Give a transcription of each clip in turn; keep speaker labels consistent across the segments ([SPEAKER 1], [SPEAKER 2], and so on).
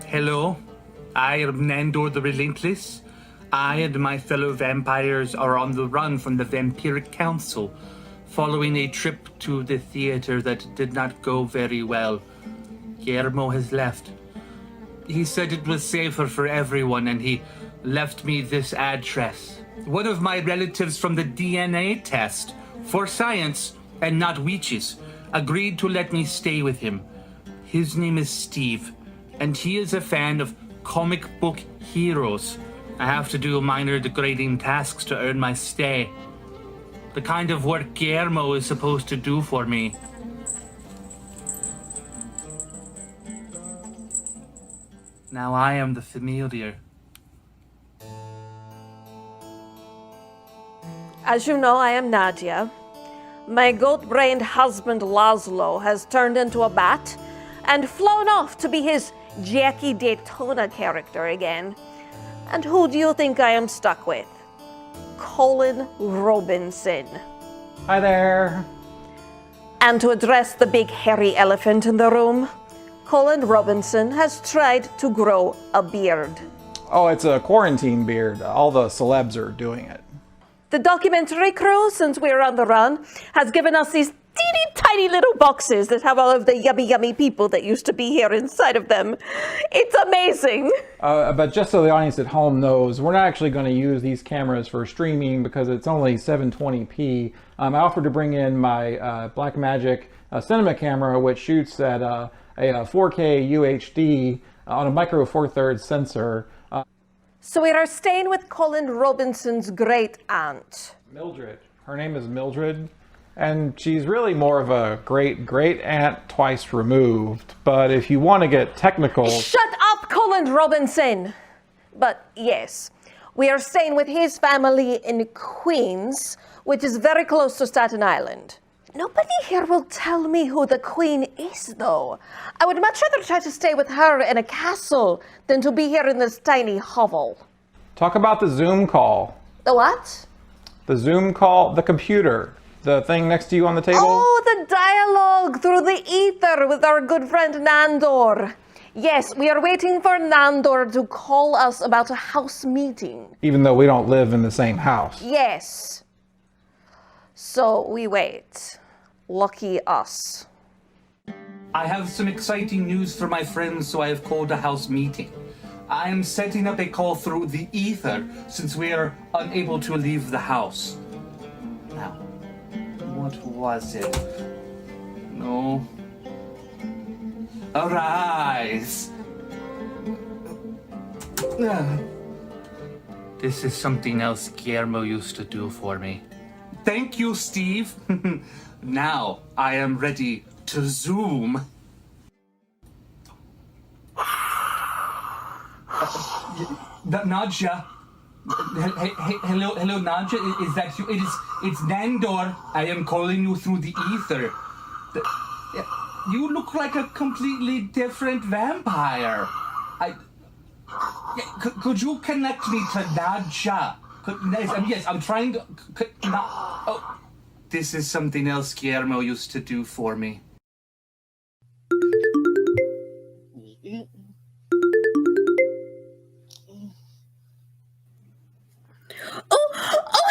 [SPEAKER 1] Hello, I am Nandor the Relentless. I and my fellow vampires are on the run from the Vampiric Council, following a trip to the theater that did not go very well. Guillermo has left. He said it was safer for everyone, and he left me this address. One of my relatives from the DNA test, for science and not witches, agreed to let me stay with him. His name is Steve, and he is a fan of comic book heroes. I have to do minor degrading tasks to earn my stay. The kind of work Guillermo is supposed to do for me. Now I am the familiar.
[SPEAKER 2] As you know, I am Nadia. My goat-brained husband Laszlo has turned into a bat and flown off to be his Jackie Daytona character again. And who do you think I am stuck with? Colin Robinson.
[SPEAKER 3] Hi there.
[SPEAKER 2] And to address the big hairy elephant in the room, Colin Robinson has tried to grow a beard.
[SPEAKER 3] Oh, it's a quarantine beard. All the celebs are doing it.
[SPEAKER 2] The documentary crew, since we're on the run, has given us these teeny tiny little boxes that have all of the yummy people that used to be here inside of them. It's amazing.
[SPEAKER 3] But just so the audience at home knows, we're not actually going to use these cameras for streaming because it's only 720p. I offered to bring in my Blackmagic cinema camera, which shoots at a 4K UHD on a micro four thirds sensor.
[SPEAKER 2] So we are staying with Colin Robinson's great aunt.
[SPEAKER 3] Mildred. Her name is Mildred. And she's really more of a great aunt twice removed. But if you want to get technical...
[SPEAKER 2] Shut up, Colin Robinson! But yes, we are staying with his family in Queens, which is very close to Staten Island. Nobody here will tell me who the Queen is, though. I would much rather try to stay with her in a castle than to be here in this tiny hovel.
[SPEAKER 3] Talk about the Zoom call.
[SPEAKER 2] The what?
[SPEAKER 3] The Zoom call, the computer. The thing next to you on the table?
[SPEAKER 2] Oh, the dialogue through the ether with our good friend Nandor. Yes, we are waiting for Nandor to call us about a house meeting.
[SPEAKER 3] Even though we don't live in the same house.
[SPEAKER 2] Yes. So we wait. Lucky us.
[SPEAKER 1] I have some exciting news for my friends, so I have called a house meeting. I am setting up a call through the ether since we are unable to leave the house. Now, what was it? No. Arise! This is something else Guillermo used to do for me. Thank you, Steve. Now I am ready to Zoom. Nadja. Hello, Nadja. Is that you? It's Nandor. I am calling you through the ether. You look like a completely different vampire. Could you connect me to Nadja? Yes, I'm trying to... Oh, this is something else Guillermo used to do for me.
[SPEAKER 4] Oh,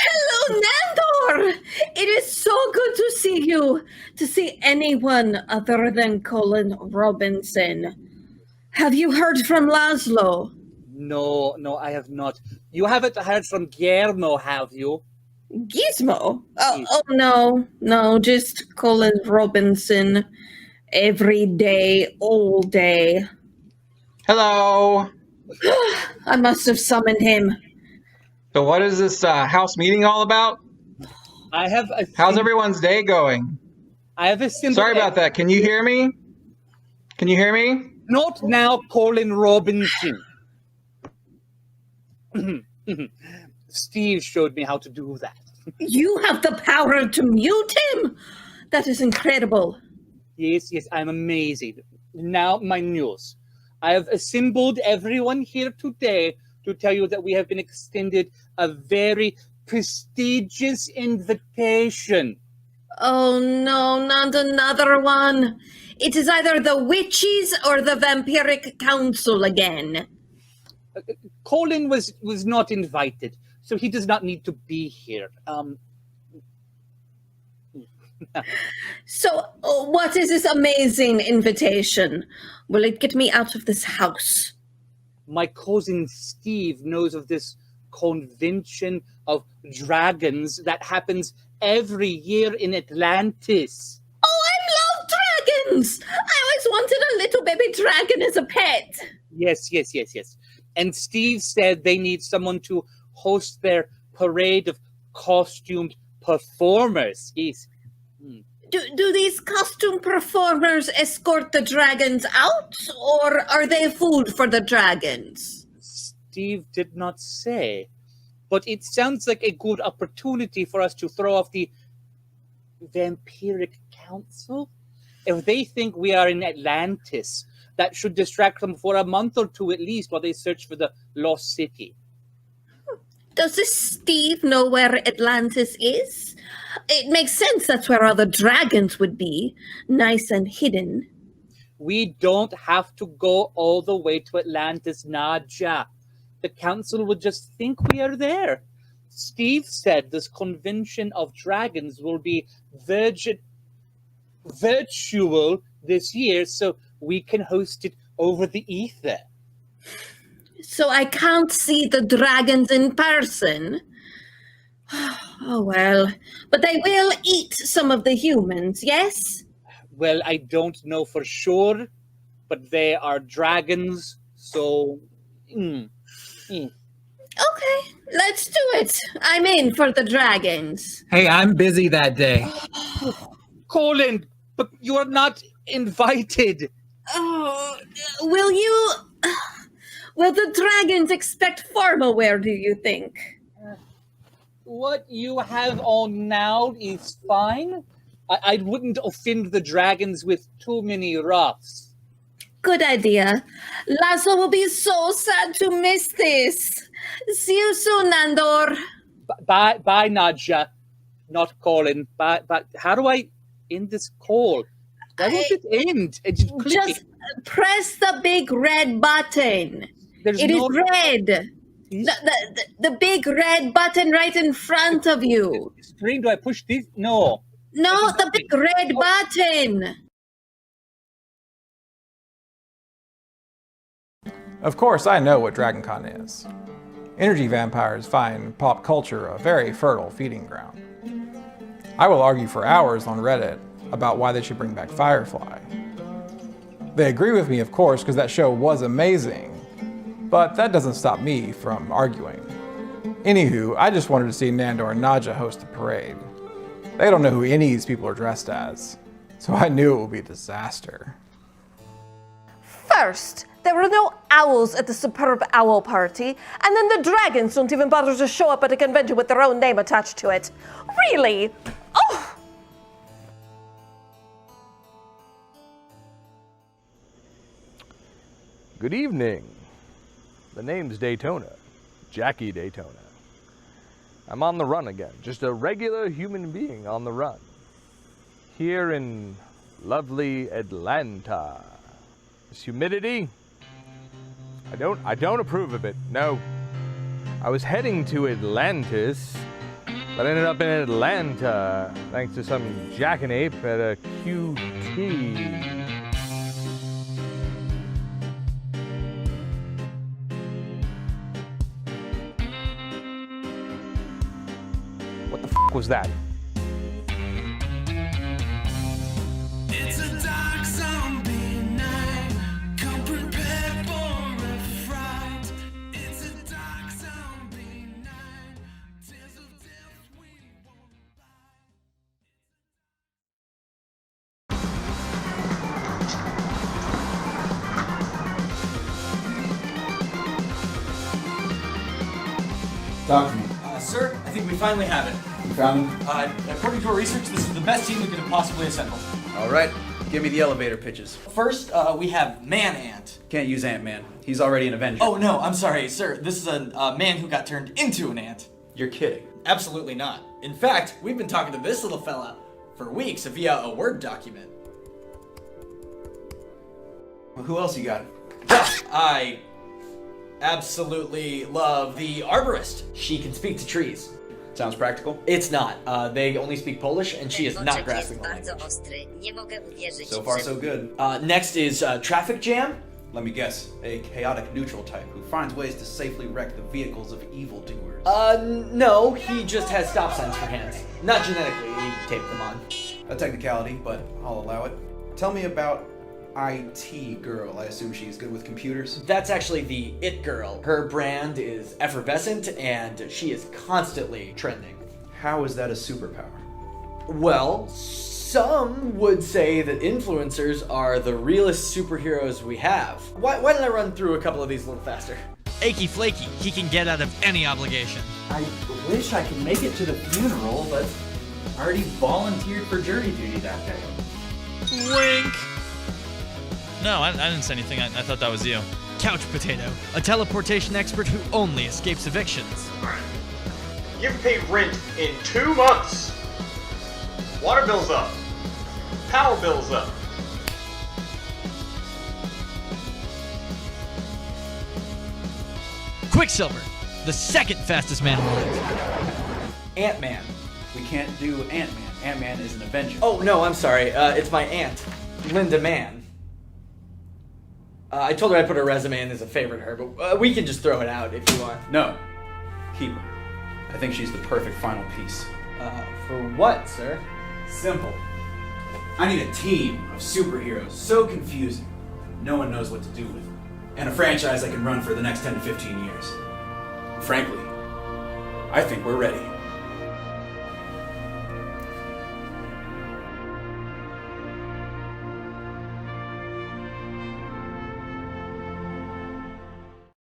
[SPEAKER 4] hello, Nandor! It is so good to see you, to see anyone other than Colin Robinson. Have you heard from Laszlo?
[SPEAKER 5] No, I have not. You haven't heard from Guillermo, have you?
[SPEAKER 4] Gizmo? Oh, no, just Colin Robinson. Every day, all day.
[SPEAKER 6] Hello.
[SPEAKER 4] I must have summoned him.
[SPEAKER 6] So what is this house meeting all about? How's everyone's day going?
[SPEAKER 5] I have a simple...
[SPEAKER 6] Sorry about that. Can you hear me? Can you hear me?
[SPEAKER 5] Not now, Colin Robinson. Steve showed me how to do that.
[SPEAKER 4] You have the power to mute him? That is incredible.
[SPEAKER 5] Yes, I'm amazing. Now, my news. I have assembled everyone here today to tell you that we have been extended a very prestigious invitation.
[SPEAKER 4] Oh no, not another one. It is either the witches or the vampiric council again.
[SPEAKER 5] Colin was not invited, so he does not need to be here.
[SPEAKER 4] So, what is this amazing invitation? Will it get me out of this house?
[SPEAKER 5] My cousin Steve knows of this convention of dragons that happens every year in Atlantis.
[SPEAKER 4] Oh, I love dragons! I always wanted a little baby dragon as a pet.
[SPEAKER 5] Yes. And Steve said they need someone to host their parade of costumed performers. Yes.
[SPEAKER 4] Do these costume performers escort the dragons out, or are they food for the dragons?
[SPEAKER 5] Steve did not say, but it sounds like a good opportunity for us to throw off the vampiric council. If they think we are in Atlantis, that should distract them for a month or two at least while they search for the lost city.
[SPEAKER 4] Does this Steve know where Atlantis is? It makes sense that's where all the dragons would be, nice and hidden.
[SPEAKER 5] We don't have to go all the way to Atlantis, Nadja. The council would just think we are there. Steve said this convention of dragons will be virtual this year, so we can host it over the ether.
[SPEAKER 4] So I can't see the dragons in person. Oh well, but they will eat some of the humans, yes?
[SPEAKER 5] Well, I don't know for sure, but they are dragons, so...
[SPEAKER 4] Okay, let's do it. I'm in for the dragons.
[SPEAKER 7] Hey, I'm busy that day.
[SPEAKER 5] Colin, but you are not invited.
[SPEAKER 4] Oh, will the dragons expect formal wear, do you think?
[SPEAKER 5] What you have on now is fine. I wouldn't offend the dragons with too many ruffs.
[SPEAKER 4] Good idea. Lasso will be so sad to miss this. See you soon, Nandor.
[SPEAKER 5] Bye, Nadja. Not Colin. Bye. How do I end this call? Why won't it end?
[SPEAKER 4] Just press the big red button. It is red. The big red button right in front of you.
[SPEAKER 5] Screen, do I push this? No.
[SPEAKER 4] No, the big red button.
[SPEAKER 3] Of course, I know what DragonCon is. Energy vampires find pop culture a very fertile feeding ground. I will argue for hours on Reddit about why they should bring back Firefly. They agree with me, of course, because that show was amazing, but that doesn't stop me from arguing. Anywho, I just wanted to see Nandor and Nadja host the parade. They don't know who any of these people are dressed as, so I knew it would be a disaster.
[SPEAKER 2] First, there were no owls at the superb owl party, and then the dragons don't even bother to show up at a convention with their own name attached to it. Really? Oh!
[SPEAKER 8] Good evening. The name's Daytona. Jackie Daytona. I'm on the run again. Just a regular human being on the run. Here in lovely Atlanta. This humidity, I don't approve of it. No. I was heading to Atlantis, but I ended up in Atlanta thanks to some jackanape at a QT. What the f was that?
[SPEAKER 9] It's a dark zombie night. Come prepared for a fright. It's a dark zombie night. Tales of death we won't
[SPEAKER 3] Talk to me.
[SPEAKER 10] Sir, I think we finally have it.
[SPEAKER 3] You found him?
[SPEAKER 10] According to our research, this is the best team we could have possibly assembled.
[SPEAKER 11] All right, give me the elevator pitches.
[SPEAKER 10] First, we have Man-Ant.
[SPEAKER 11] Can't use Ant-Man. He's already an Avenger.
[SPEAKER 10] Oh, no, I'm sorry, sir. This is a man who got turned into an ant.
[SPEAKER 11] You're kidding.
[SPEAKER 10] Absolutely not. In fact, we've been talking to this little fella for weeks via a Word document.
[SPEAKER 11] Well, who else you got?
[SPEAKER 10] I absolutely love the arborist. She can speak to trees.
[SPEAKER 11] Sounds practical.
[SPEAKER 10] It's not. They only speak Polish, and she is not grasping the language.
[SPEAKER 11] So far, so good.
[SPEAKER 10] Next is Traffic Jam.
[SPEAKER 11] Let me guess, a chaotic neutral type who finds ways to safely wreck the vehicles of evildoers.
[SPEAKER 10] No, he just has stop signs for hands. Not genetically, he taped them on.
[SPEAKER 11] A technicality, but I'll allow it. Tell me about IT girl. I assume she's good with computers.
[SPEAKER 10] That's actually the It Girl. Her brand is effervescent, and she is constantly trending.
[SPEAKER 11] How is that a superpower?
[SPEAKER 10] Well, some would say that influencers are the realest superheroes we have. Why don't I run through a couple of these a little faster?
[SPEAKER 12] Achy Flaky, he can get out of any obligation.
[SPEAKER 13] I wish I could make it to the funeral, but I already volunteered for jury duty that day.
[SPEAKER 12] Wink! No, I didn't say anything. I thought that was you. Couch Potato, a teleportation expert who only escapes evictions.
[SPEAKER 14] You haven't paid rent in 2 months. Water bill's up. Power bill's up.
[SPEAKER 12] Quicksilver, the second fastest man alive.
[SPEAKER 11] Ant-Man. We can't do Ant-Man. Ant-Man is an Avenger.
[SPEAKER 10] Oh, no, I'm sorry. It's my aunt, Linda Mann. I told her I'd put her resume in as a favorite of her, but we can just throw it out if you want.
[SPEAKER 11] No. Keep her. I think she's the perfect final piece.
[SPEAKER 10] For what, sir?
[SPEAKER 11] Simple. I need a team of superheroes so confusing, no one knows what to do with them. And a franchise I can run for the next 10 to 15 years. Frankly, I think we're ready.